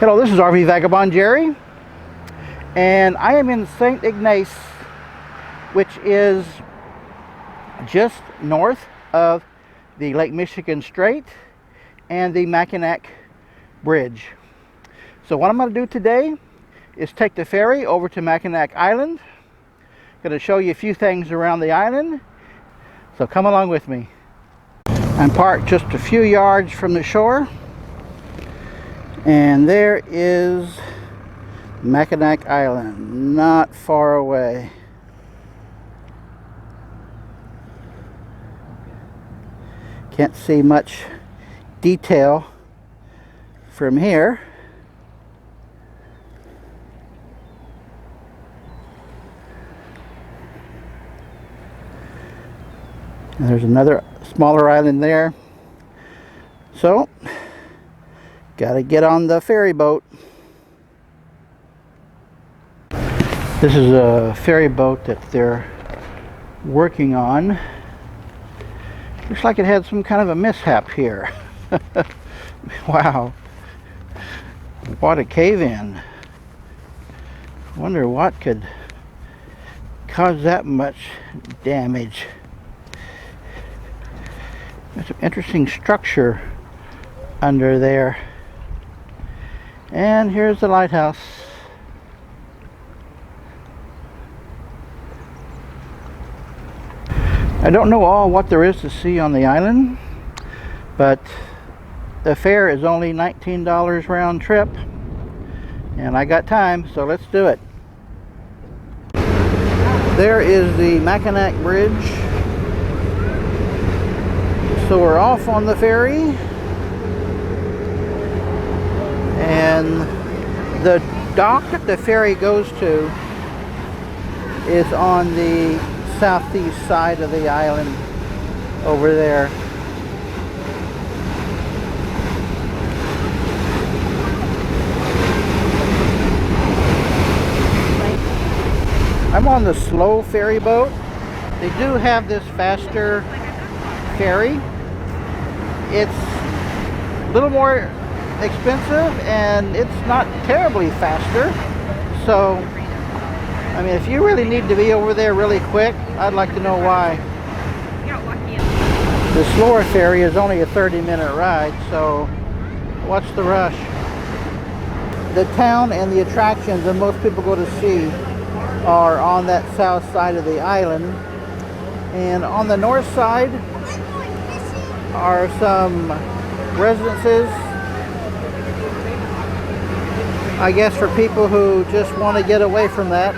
Hello, this is RV Vagabond Jerry, and I am in St. Ignace, which is just north of the Lake Michigan Strait and the Mackinac Bridge. So what I'm going to do today is take the ferry over to Mackinac Island. I'm going to show you a few things around the island, so come along with me. I'm parked just a few yards from the shore, and there is Mackinac Island, not far away. Can't see much detail from here. And there's another smaller island there. So, gotta get on the ferry boat. This is a ferry boat that they're working on. Looks like it had some kind of a mishap here. Wow. What a cave-in. Wonder what could cause that much damage. There's an interesting structure under there. And here's the lighthouse. I don't know all what there is to see on the island, but the fare is only $19 round trip, and I got time, so let's do it. There is the Mackinac Bridge. So we're off on the ferry, and the dock that the ferry goes to is on the southeast side of the island over there. I'm on the slow ferry boat. They do have this faster ferry. It's a little more expensive and it's not terribly faster. So, I mean, if you really need to be over there really quick, I'd like to know why. The slower ferry is only a 30-minute ride, so what's the rush? The town and the attractions that most people go to see are on that south side of the island. And on the north side are some residences, I guess, for people who just want to get away from that.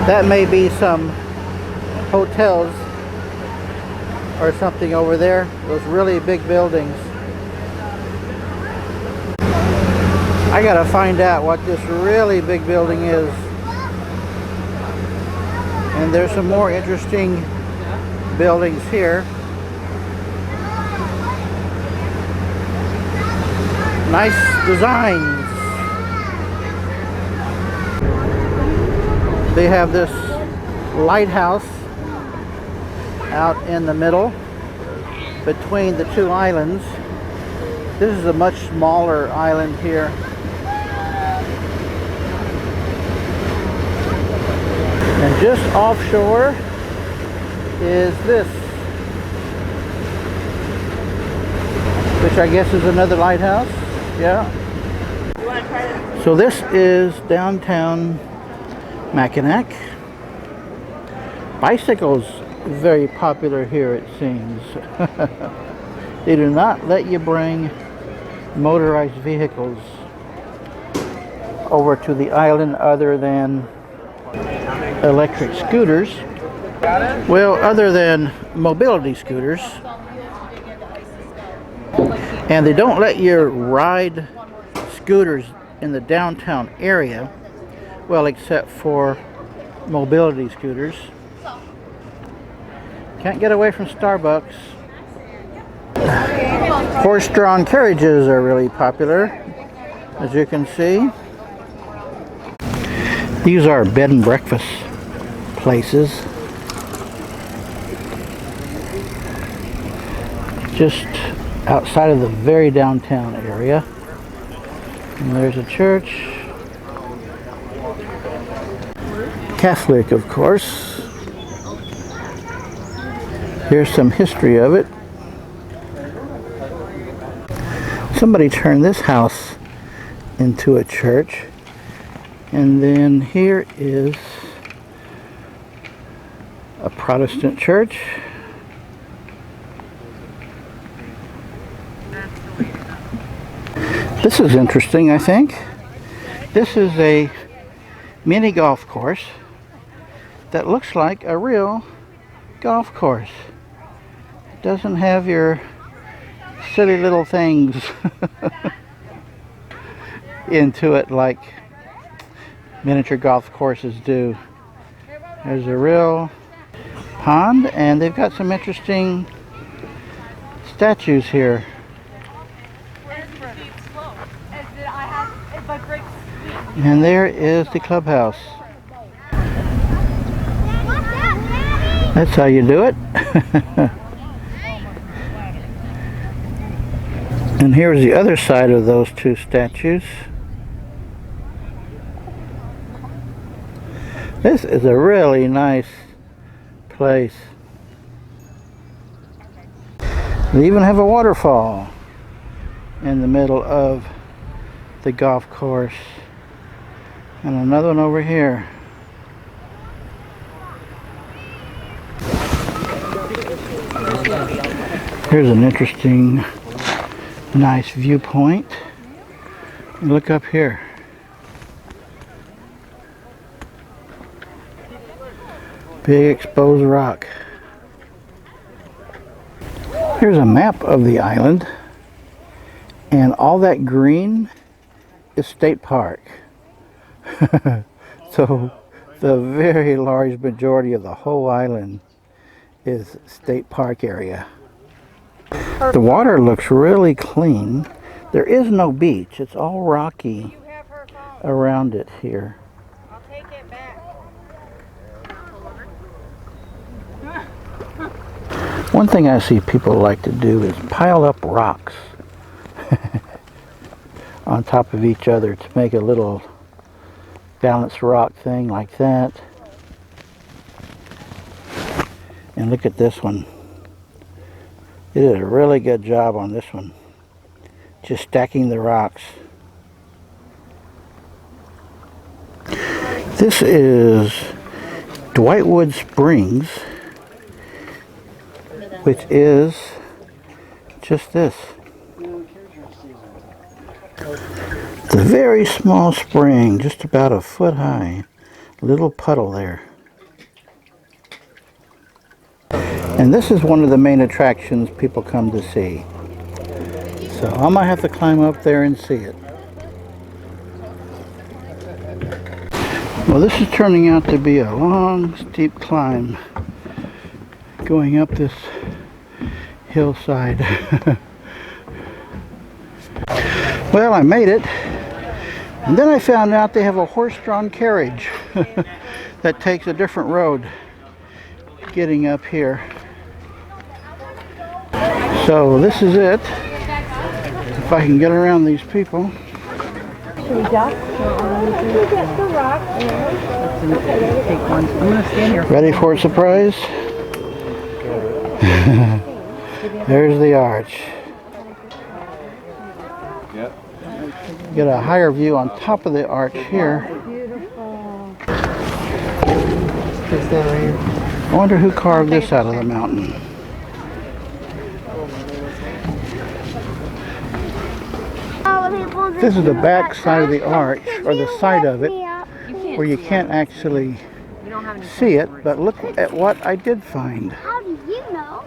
That may be some hotels or something over there, those really big buildings. I gotta find out what this really big building is. And there's some more interesting buildings here. Nice designs. They have this lighthouse out in the middle between the two islands. This is a much smaller island here. And just offshore is this, which I guess is another lighthouse. Yeah. So this is downtown Mackinac. Bicycles very popular here, it seems. They do not let you bring motorized vehicles over to the island other than electric scooters. Well, other than mobility scooters. And they don't let you ride scooters in the downtown area, well, except for mobility scooters. Can't get away from Starbucks. Horse-drawn carriages are really popular, as you can see. These are bed and breakfasts. places. Just outside of the very downtown area. And there's a church. Catholic, of course. Here's some history of it. Somebody turned this house into a church. And then here is a Protestant church. This is interesting, I think. This is a mini golf course that looks like a real golf course. It doesn't have your silly little things into it like miniature golf courses do. There's a real pond, and they've got some interesting statues here. And there is the clubhouse. That's how you do it. And here's the other side of those two statues. This is a really nice place. They even have a waterfall in the middle of the golf course. And another one over here. Here's an interesting, nice viewpoint. Look up here. Big exposed rock. Here's a map of the island. And all that green is state park. So the very large majority of the whole island is state park area. The water looks really clean. There is no beach. It's all rocky around it here. I'll take it back. One thing I see people like to do is pile up rocks on top of each other to make a little balanced rock thing like that. And look at this one. It did a really good job on this one. Just stacking the rocks. This is Dwight Springs, which is just this. It's a very small spring, just about a foot high. Little puddle there. And this is one of the main attractions people come to see. So I might have to climb up there and see it. Well, this is turning out to be a long, steep climb going up this hillside. Well, I made it. And then I found out they have a horse-drawn carriage that takes a different road getting up here. So this is it. If I can get around these people. Ready for a surprise? There's the arch. Get a higher view on top of the arch here. I wonder who carved this out of the mountain. This is the back side of the arch, or the side of it, where you can't actually see it, but look at what I did find. How do you know?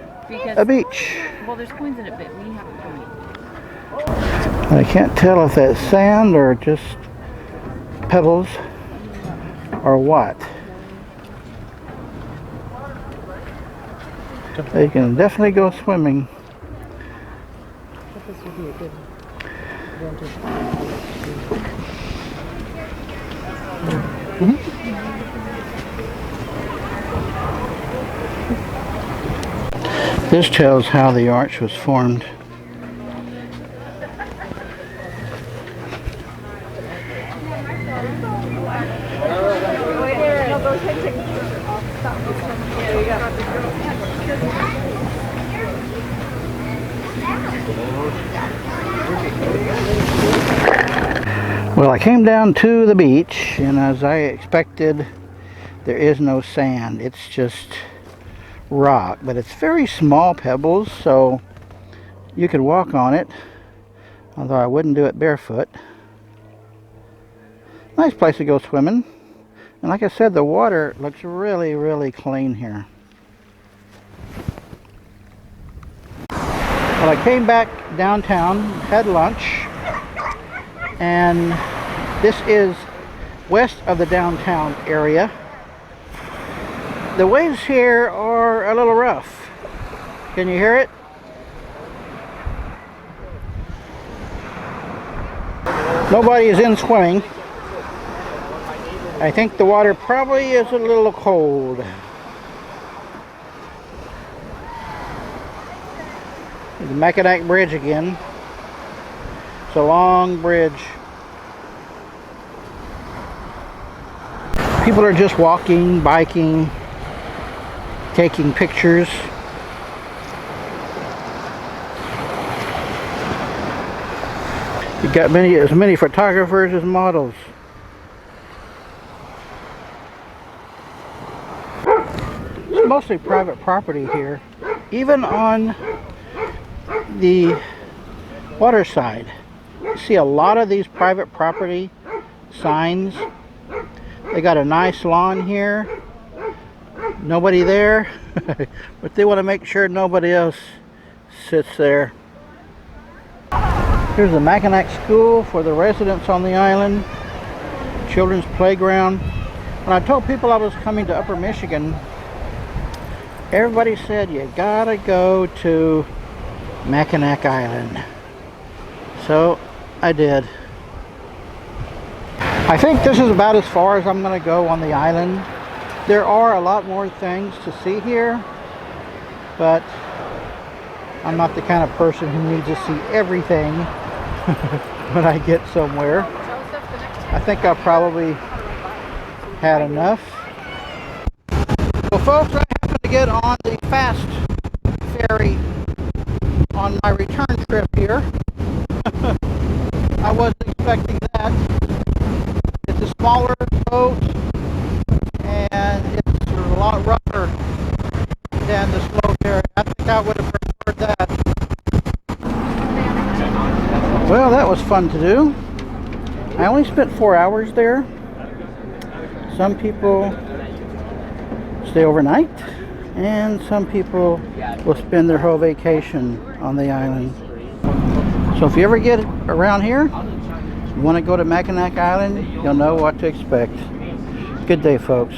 A beach. Well, there's coins in it, but we haven't found it. I can't tell if that's sand or just pebbles or what. They can definitely go swimming. This would be a good This tells how the arch was formed. Well, I came down to the beach, and as I expected, there is no sand. It's just rock, but it's very small pebbles, so you could walk on it, although I wouldn't do it barefoot. Nice place to go swimming, and like I said, the water looks really, really clean here. Well, I came back downtown, had lunch, and this is west of the downtown area. The waves here are a little rough. Can you hear it? Nobody is in swimming. I think the water probably is a little cold. The Mackinac Bridge again. It's a long bridge. People are just walking, biking, taking pictures. You've got as many photographers as models. It's mostly private property here, even on the water side. You see a lot of these private property signs. They got a nice lawn here. Nobody there, but they want to make sure nobody else sits there. Here's the Mackinac School for the residents on the island. Children's playground. When I told people I was coming to Upper Michigan, everybody said you gotta go to Mackinac Island. So I did. I think this is about as far as I'm going to go on the island. There are a lot more things to see here, but I'm not the kind of person who needs to see everything when I get somewhere. I think I've probably had enough. Well, folks, I happened to get on the fast ferry on my return trip here. I wasn't expecting that. It's a smaller boat, and it's a lot rougher than the slow ferry. I think I would have preferred that. Well, that was fun to do. I only spent 4 hours there. Some people stay overnight, and some people will spend their whole vacation on the island. So if you ever get around here, you want to go to Mackinac Island, you'll know what to expect. Good day, folks.